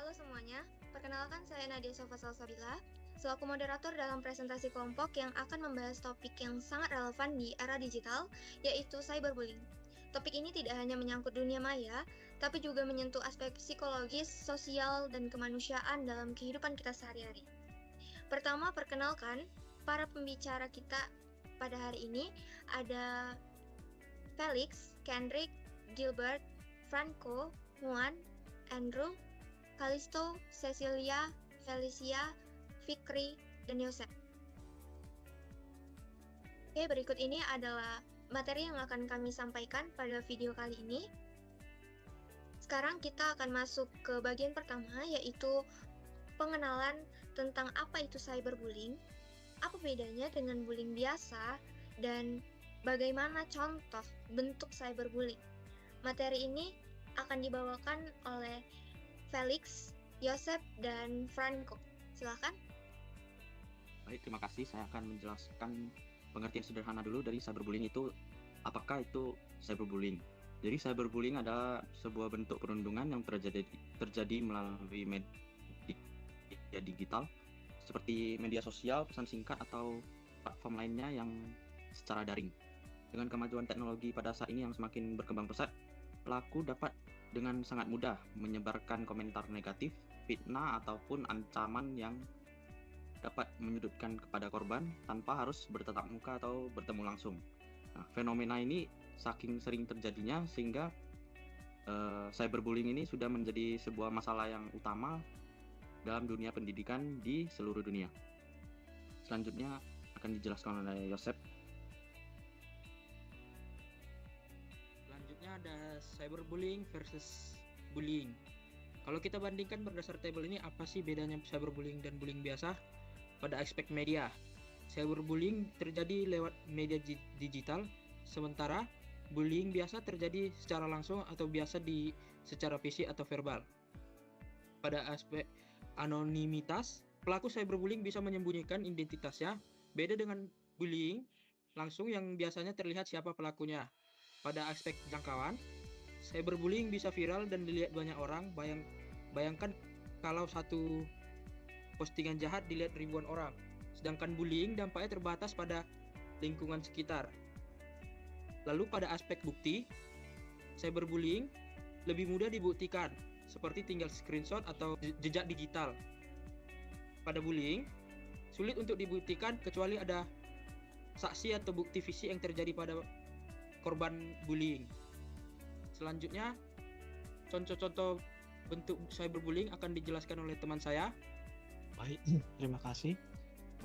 Halo semuanya, perkenalkan saya Nadia Sofa Salsabila, selaku moderator dalam presentasi kelompok yang akan membahas topik yang sangat relevan di era digital, yaitu cyberbullying. Topik ini tidak hanya menyangkut dunia maya, tapi juga menyentuh aspek psikologis, sosial, dan kemanusiaan dalam kehidupan kita sehari-hari. Pertama, perkenalkan para pembicara kita pada hari ini ada Felix, Kendrick, Gilbert, Franco, Juan, Andrew, Kalisto, Cecilia, Felicia, Fikri, dan Yosef. Oke, berikut ini adalah materi yang akan kami sampaikan pada video kali ini. Sekarang kita akan masuk ke bagian pertama, yaitu pengenalan tentang apa itu cyberbullying, apa bedanya dengan bullying biasa, dan bagaimana contoh bentuk cyberbullying. Materi ini akan dibawakan oleh Felix, Yosef, dan Franco. Silakan. Baik, terima kasih. Saya akan menjelaskan pengertian sederhana dulu dari cyberbullying itu. Apakah itu cyberbullying? Jadi cyberbullying adalah sebuah bentuk perundungan yang terjadi melalui media digital seperti media sosial, pesan singkat, atau platform lainnya yang secara daring. Dengan kemajuan teknologi pada saat ini yang semakin berkembang pesat, pelaku dapat dengan sangat mudah menyebarkan komentar negatif, fitnah, ataupun ancaman yang dapat menyudutkan kepada korban tanpa harus bertatap muka atau bertemu langsung. Nah, fenomena ini saking sering terjadinya sehingga cyberbullying ini sudah menjadi sebuah masalah yang utama dalam dunia pendidikan di seluruh dunia. Selanjutnya akan dijelaskan oleh Yosef. Selanjutnya ada cyberbullying versus bullying. Kalau kita bandingkan berdasar tabel ini, apa sih bedanya cyberbullying dan bullying biasa? Pada aspek media, cyberbullying terjadi lewat media digital, sementara bullying biasa terjadi secara langsung atau biasa secara fisik atau verbal. Pada aspek anonimitas, pelaku cyberbullying bisa menyembunyikan identitasnya, beda dengan bullying langsung yang biasanya terlihat siapa pelakunya. Pada aspek jangkauan, cyberbullying bisa viral dan dilihat banyak orang. Bayangkan kalau satu postingan jahat dilihat ribuan orang. Sedangkan bullying dampaknya terbatas pada lingkungan sekitar. Lalu pada aspek bukti, cyberbullying lebih mudah dibuktikan, seperti tinggal screenshot atau jejak digital. Pada bullying, sulit untuk dibuktikan kecuali ada saksi atau bukti fisik yang terjadi pada korban bullying. Selanjutnya, contoh-contoh bentuk cyberbullying akan dijelaskan oleh teman saya. Baik, terima kasih.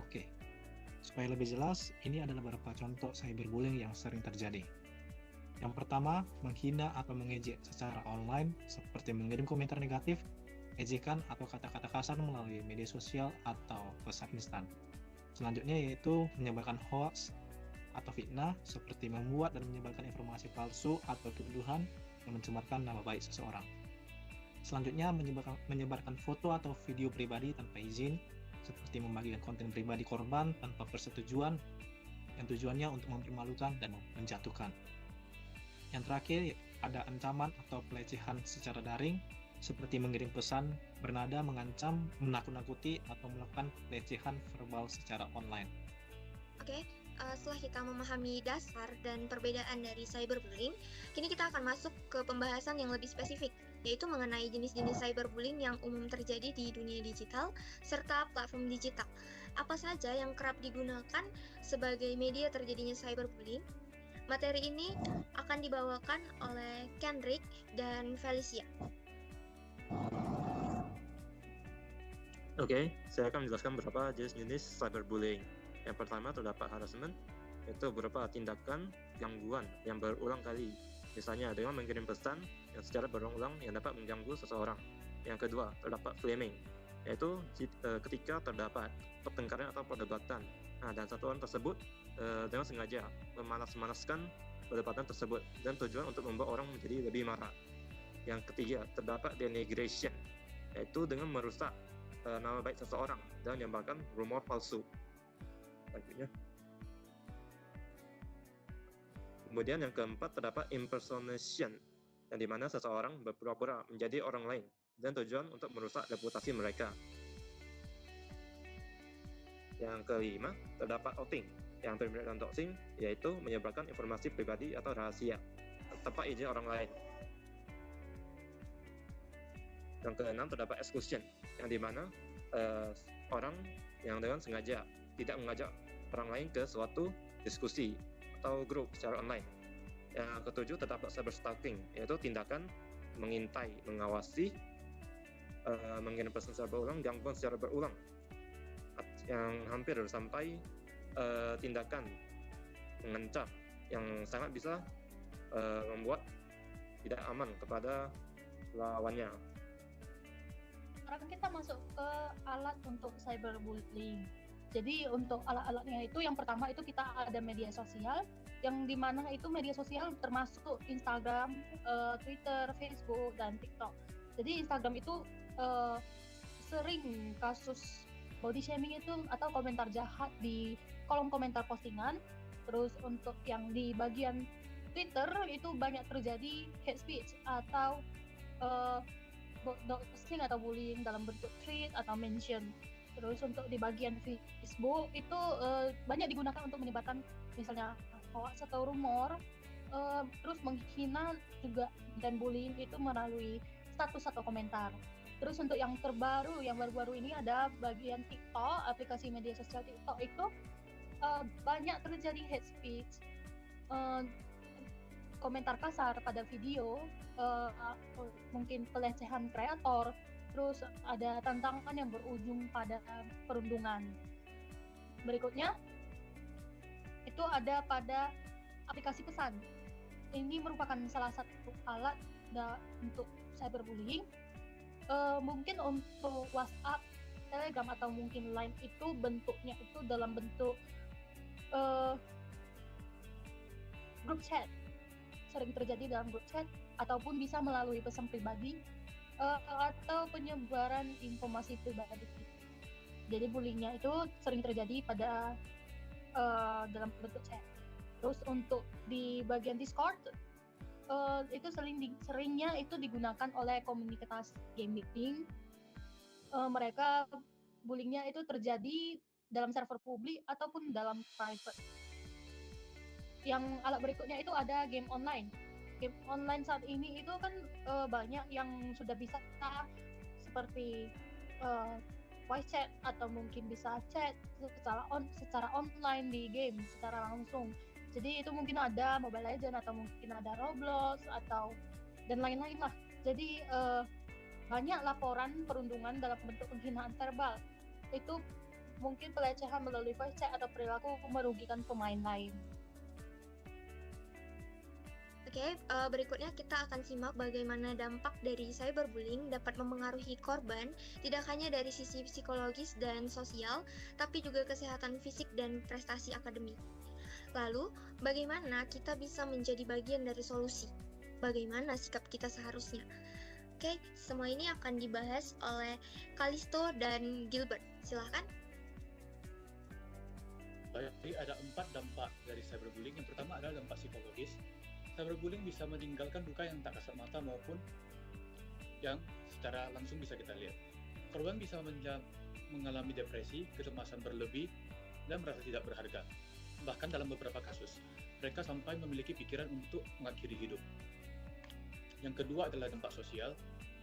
Oke, supaya lebih jelas, ini adalah beberapa contoh cyberbullying yang sering terjadi. Yang pertama, menghina atau mengejek secara online, seperti mengirim komentar negatif, ejekan atau kata-kata kasar melalui media sosial atau pesan instan. Selanjutnya yaitu menyebarkan hoax atau fitnah, seperti membuat dan menyebarkan informasi palsu atau tuduhan yang mencemarkan nama baik seseorang. Selanjutnya, menyebarkan foto atau video pribadi tanpa izin, seperti membagikan konten pribadi korban tanpa persetujuan, yang tujuannya untuk mempermalukan dan menjatuhkan. Yang terakhir, ada ancaman atau pelecehan secara daring, seperti mengirim pesan bernada mengancam, menakut-nakuti, atau melakukan pelecehan verbal secara online. Oke, setelah kita memahami dasar dan perbedaan dari cyberbullying, kini kita akan masuk ke pembahasan yang lebih spesifik, yaitu mengenai jenis-jenis cyberbullying yang umum terjadi di dunia digital serta platform digital. Apa saja yang kerap digunakan sebagai media terjadinya cyberbullying? Materi ini akan dibawakan oleh Kendrick dan Felicia. Oke, saya akan menjelaskan beberapa jenis cyberbullying. Yang pertama terdapat harassment, yaitu berupa tindakan gangguan yang berulang kali, misalnya dengan mengirim pesan yang secara berulang-ulang yang dapat mengganggu seseorang. Yang kedua terdapat flaming, yaitu ketika terdapat pertengkaran atau perdebatan, dan satu orang tersebut dengan sengaja memanas-manaskan perdebatan tersebut dan tujuan untuk membuat orang menjadi lebih marah. Yang ketiga terdapat denigration, yaitu dengan merusak nama baik seseorang dan menyebarkan rumor palsu. Selanjutnya, kemudian yang keempat terdapat impersonation, yang dimana seseorang berpura-pura menjadi orang lain dan tujuan untuk merusak reputasi mereka. Yang kelima, terdapat outing. Yang terdiri dalam doxing yaitu menyebarkan informasi pribadi atau rahasia tanpa izin orang lain. Yang keenam, terdapat exclusion, yang dimana orang yang dengan sengaja tidak mengajak orang lain ke suatu diskusi atau grup secara online. Yang ketujuh, terdapat cyber stalking, yaitu tindakan mengintai, mengawasi, mengirim pesan secara berulang, gangguan secara berulang, yang hampir sampai tindakan mengancam yang sangat bisa membuat tidak aman kepada lawannya. Sekarang kita masuk ke alat untuk cyberbullying. Jadi untuk alat-alatnya itu yang pertama itu kita ada media sosial, yang dimana itu media sosial termasuk Instagram, Twitter, Facebook, dan TikTok. Jadi Instagram itu sering kasus body shaming itu atau komentar jahat di kolom komentar postingan. Terus untuk yang di bagian Twitter itu banyak terjadi hate speech atau doxing atau bullying dalam bentuk tweet atau mention. Terus untuk di bagian Facebook itu banyak digunakan untuk menyebarkan misalnya hoax atau rumor, terus menghina juga dan bullying itu melalui status atau komentar. Terus untuk yang terbaru, yang baru-baru ini ada bagian TikTok, aplikasi media sosial TikTok itu banyak terjadi hate speech, komentar kasar pada video, mungkin pelecehan kreator, terus ada tantangan yang berujung pada perundungan. Berikutnya, itu ada pada aplikasi pesan. Ini merupakan salah satu alat untuk cyberbullying. Mungkin untuk WhatsApp, Telegram, atau mungkin Line itu bentuknya itu dalam bentuk grup chat. Sering terjadi dalam grup chat, ataupun bisa melalui pesan pribadi, atau penyebaran informasi pribadi. Jadi bullyingnya itu sering terjadi pada dalam bentuk chat. Terus untuk di bagian Discord itu seringnya itu digunakan oleh komunitas game meeting. Mereka bullyingnya itu terjadi dalam server publik ataupun dalam private. Yang alat berikutnya itu ada game online. Game online saat ini itu kan banyak yang sudah bisa seperti voice chat atau mungkin bisa chat secara online di game secara langsung. Jadi itu mungkin ada Mobile Legends atau mungkin ada Roblox atau dan lain-lain lah. Jadi banyak laporan perundungan dalam bentuk penghinaan verbal. Itu mungkin pelecehan melalui voice chat atau perilaku merugikan pemain lain. Oke, berikutnya kita akan simak bagaimana dampak dari cyberbullying dapat memengaruhi korban, tidak hanya dari sisi psikologis dan sosial, tapi juga kesehatan fisik dan prestasi akademik. Lalu, bagaimana kita bisa menjadi bagian dari solusi? Bagaimana sikap kita seharusnya? Oke, semua ini akan dibahas oleh Kalisto dan Gilbert. Silahkan. Jadi ada 4 dampak dari cyberbullying. Yang pertama adalah dampak psikologis. Cyberbullying bisa meninggalkan luka yang tak kasat mata maupun yang secara langsung bisa kita lihat. Korban bisa mengalami depresi, kecemasan berlebih, dan merasa tidak berharga. Bahkan dalam beberapa kasus, mereka sampai memiliki pikiran untuk mengakhiri hidup. Yang kedua adalah dampak sosial.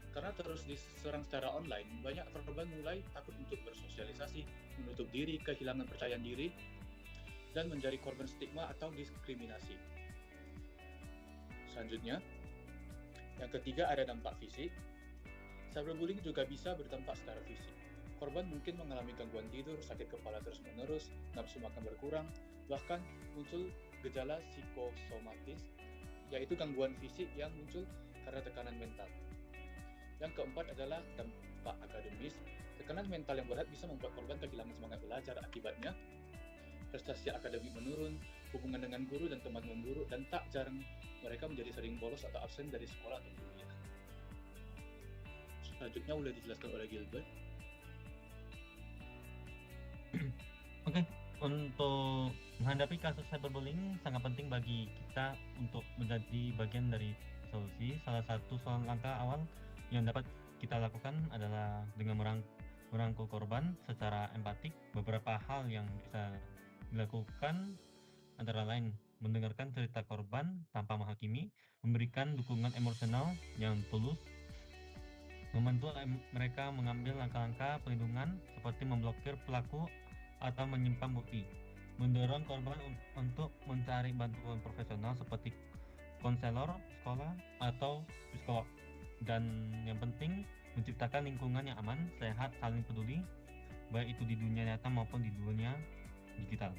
Karena terus diserang secara online, banyak korban mulai takut untuk bersosialisasi, menutup diri, kehilangan percaya diri, dan menjadi korban stigma atau diskriminasi. Selanjutnya, yang ketiga ada dampak fisik. Cyberbullying juga bisa berdampak secara fisik. Korban mungkin mengalami gangguan tidur, sakit kepala terus-menerus, nafsu makan berkurang, bahkan muncul gejala psikosomatis, yaitu gangguan fisik yang muncul karena tekanan mental. Yang keempat adalah dampak akademis. Tekanan mental yang berat bisa membuat korban kehilangan semangat belajar. Akibatnya, prestasi akademik menurun, hubungan dengan guru dan teman memburuk, dan tak jarang mereka menjadi sering bolos atau absen dari sekolah atau kuliah. Selanjutnya sudah dijelaskan oleh Gilbert. Oke, untuk menghadapi kasus cyberbullying sangat penting bagi kita untuk menjadi bagian dari solusi. Salah satu langkah awal yang dapat kita lakukan adalah dengan merangkul korban secara empatik. Beberapa hal yang bisa dilakukan antara lain mendengarkan cerita korban tanpa menghakimi, memberikan dukungan emosional yang tulus, membantu mereka mengambil langkah-langkah pelindungan seperti memblokir pelaku atau menyimpan bukti, mendorong korban untuk mencari bantuan profesional seperti konselor sekolah atau psikolog, dan yang penting menciptakan lingkungan yang aman, sehat, saling peduli, baik itu di dunia nyata maupun di dunia digital.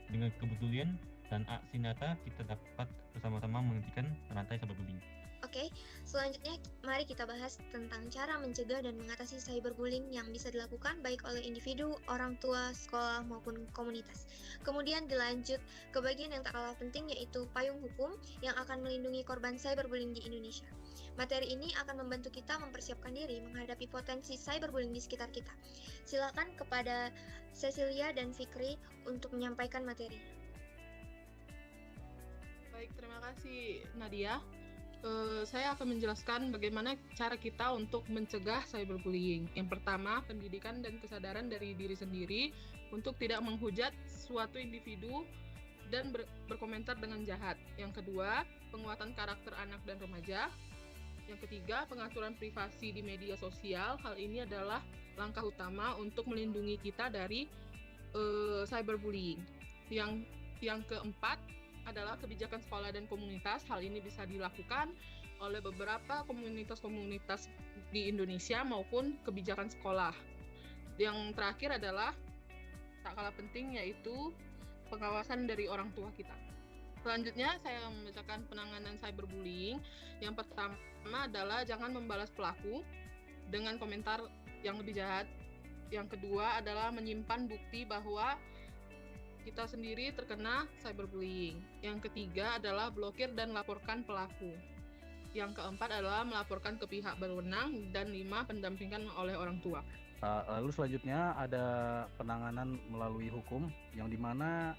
Dengan kepedulian dan aksi nyata, kita dapat bersama-sama menghentikan rantai cyberbullying. Oke, selanjutnya mari kita bahas tentang cara mencegah dan mengatasi cyberbullying yang bisa dilakukan baik oleh individu, orang tua, sekolah, maupun komunitas. Kemudian dilanjut ke bagian yang tak kalah penting, yaitu payung hukum yang akan melindungi korban cyberbullying di Indonesia. Materi ini akan membantu kita mempersiapkan diri menghadapi potensi cyberbullying di sekitar kita. Silakan kepada Cecilia dan Fikri untuk menyampaikan materinya. Baik, terima kasih Nadia. Saya akan menjelaskan bagaimana cara kita untuk mencegah cyberbullying. Yang pertama, pendidikan dan kesadaran dari diri sendiri untuk tidak menghujat suatu individu dan berkomentar dengan jahat. Yang kedua, penguatan karakter anak dan remaja. Yang ketiga, pengaturan privasi di media sosial. Hal ini adalah langkah utama untuk melindungi kita dari cyberbullying. Yang keempat adalah kebijakan sekolah dan komunitas. Hal ini bisa dilakukan oleh beberapa komunitas-komunitas di Indonesia maupun kebijakan sekolah. Yang terakhir adalah tak kalah penting, yaitu pengawasan dari orang tua kita. Selanjutnya saya membacakan penanganan cyberbullying. Yang pertama adalah jangan membalas pelaku dengan komentar yang lebih jahat. Yang kedua adalah menyimpan bukti bahwa kita sendiri terkena cyberbullying. Yang ketiga adalah blokir dan laporkan pelaku. Yang keempat adalah melaporkan ke pihak berwenang. Dan 5, pendampingan oleh orang tua. Lalu selanjutnya ada penanganan melalui hukum, yang dimana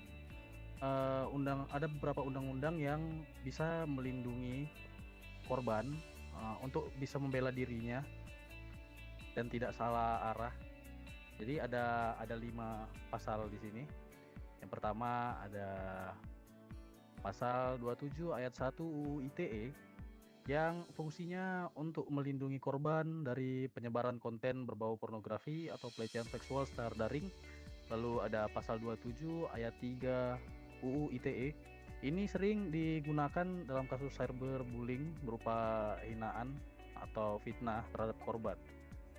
ada beberapa undang-undang yang bisa melindungi korban untuk bisa membela dirinya dan tidak salah arah. Jadi ada 5 pasal di sini. Yang pertama ada pasal 27 ayat 1 UU ITE yang fungsinya untuk melindungi korban dari penyebaran konten berbau pornografi atau pelecehan seksual secara daring. Lalu ada pasal 27 ayat 3 UU ITE. Ini sering digunakan dalam kasus cyberbullying berupa hinaan atau fitnah terhadap korban.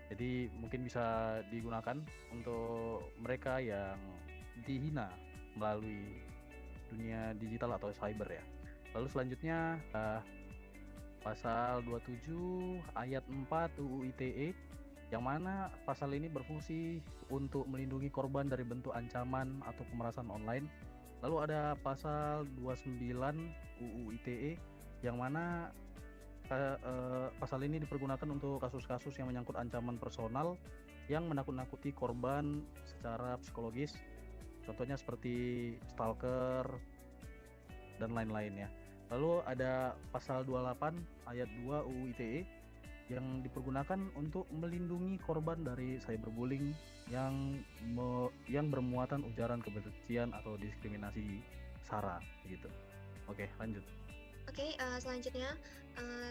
Jadi mungkin bisa digunakan untuk mereka yang dihina melalui dunia digital atau cyber ya. Lalu selanjutnya pasal 27 ayat 4 UU ITE, yang mana pasal ini berfungsi untuk melindungi korban dari bentuk ancaman atau pemerasan online. Lalu ada pasal 29 UU ITE, yang mana pasal ini dipergunakan untuk kasus-kasus yang menyangkut ancaman personal yang menakut-nakuti korban secara psikologis. Contohnya seperti stalker dan lain-lain ya. Lalu ada pasal 28 ayat 2 UU ITE yang dipergunakan untuk melindungi korban dari cyberbullying yang bermuatan ujaran kebencian atau diskriminasi SARA gitu. Oke, lanjut. Oke, selanjutnya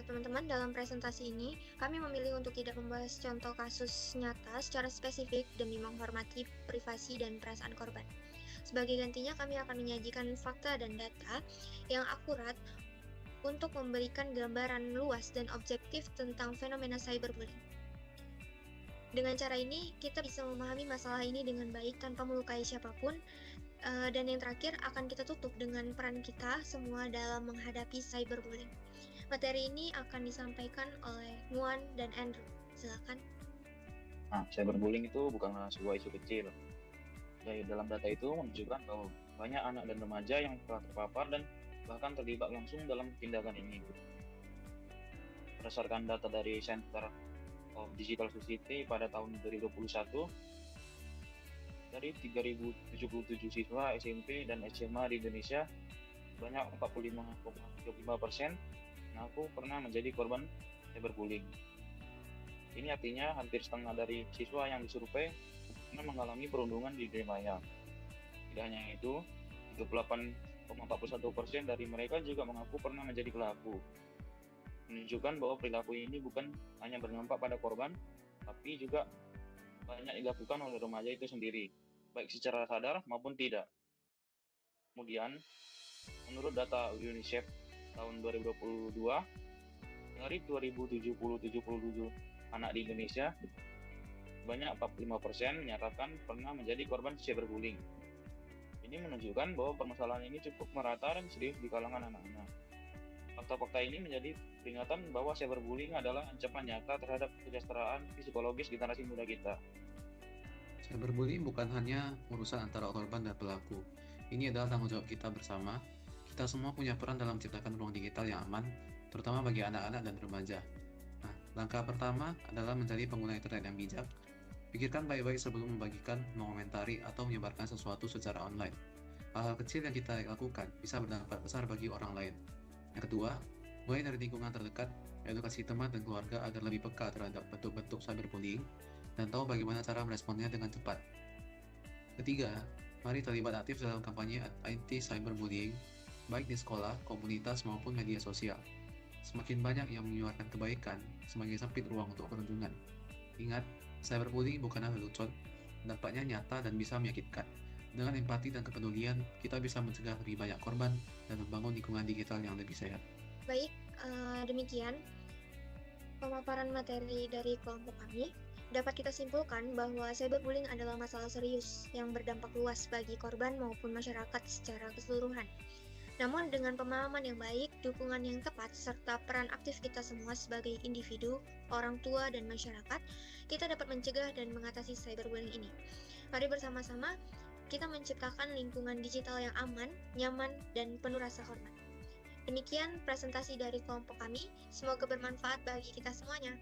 teman-teman, dalam presentasi ini kami memilih untuk tidak membahas contoh kasus nyata secara spesifik demi menghormati privasi dan perasaan korban. Sebagai gantinya, kami akan menyajikan fakta dan data yang akurat untuk memberikan gambaran luas dan objektif tentang fenomena cyberbullying. Dengan cara ini, kita bisa memahami masalah ini dengan baik tanpa melukai siapapun. Dan yang terakhir, akan kita tutup dengan peran kita semua dalam menghadapi cyberbullying. Materi ini akan disampaikan oleh Nguan dan Andrew. Silakan. Nah, cyberbullying itu bukanlah sebuah isu kecil. Dari dalam data itu menunjukkan bahwa banyak anak dan remaja yang telah terpapar dan bahkan terlibat langsung dalam tindakan ini. Berdasarkan data dari Center of Digital Society pada tahun 2021, dari 3.077 siswa SMP dan SMA di Indonesia, banyak 45,35% mengaku pernah menjadi korban cyberbullying. Ini artinya hampir setengah dari siswa yang disurvei pernah mengalami perundungan di dunia maya. Tidak hanya itu, 38,41% dari mereka juga mengaku pernah menjadi pelaku. Menunjukkan bahwa perilaku ini bukan hanya berdampak pada korban, tapi juga banyak dilakukan oleh remaja itu sendiri, baik secara sadar maupun tidak. Kemudian, menurut data UNICEF tahun 2022, dari 2077 anak di Indonesia, banyak 45% menyatakan pernah menjadi korban cyberbullying. Ini menunjukkan bahwa permasalahan ini cukup merata dan serius di kalangan anak-anak. Fakta-fakta ini menjadi peringatan bahwa cyberbullying adalah ancaman nyata terhadap kesejahteraan psikologis generasi muda kita. Cyberbullying bukan hanya urusan antara korban dan pelaku. Ini adalah tanggung jawab kita bersama. Kita semua punya peran dalam menciptakan ruang digital yang aman, terutama bagi anak-anak dan remaja. Nah, langkah pertama adalah menjadi pengguna internet yang bijak. Pikirkan baik-baik sebelum membagikan, mengomentari, atau menyebarkan sesuatu secara online. Hal-hal kecil yang kita lakukan bisa berdampak besar bagi orang lain. Yang kedua, mulai dari lingkungan terdekat, edukasi teman dan keluarga agar lebih peka terhadap bentuk-bentuk cyberbullying dan tahu bagaimana cara meresponnya dengan cepat. Ketiga, mari terlibat aktif dalam kampanye anti-cyberbullying, baik di sekolah, komunitas, maupun media sosial. Semakin banyak yang menyuarakan kebaikan, semakin sempit ruang untuk perundungan. Ingat, cyberbullying bukanlah lelucon, dampaknya nyata dan bisa menyakitkan. Dengan empati dan kepedulian, kita bisa mencegah lebih banyak korban dan membangun lingkungan digital yang lebih sehat. Baik, demikian pemaparan materi dari kelompok kami. Dapat kita simpulkan bahwa cyberbullying adalah masalah serius yang berdampak luas bagi korban maupun masyarakat secara keseluruhan. Namun dengan pemahaman yang baik, dukungan yang tepat, serta peran aktif kita semua sebagai individu, orang tua, dan masyarakat, kita dapat mencegah dan mengatasi cyberbullying ini. Mari bersama-sama kita menciptakan lingkungan digital yang aman, nyaman, dan penuh rasa hormat. Demikian presentasi dari kelompok kami, semoga bermanfaat bagi kita semuanya.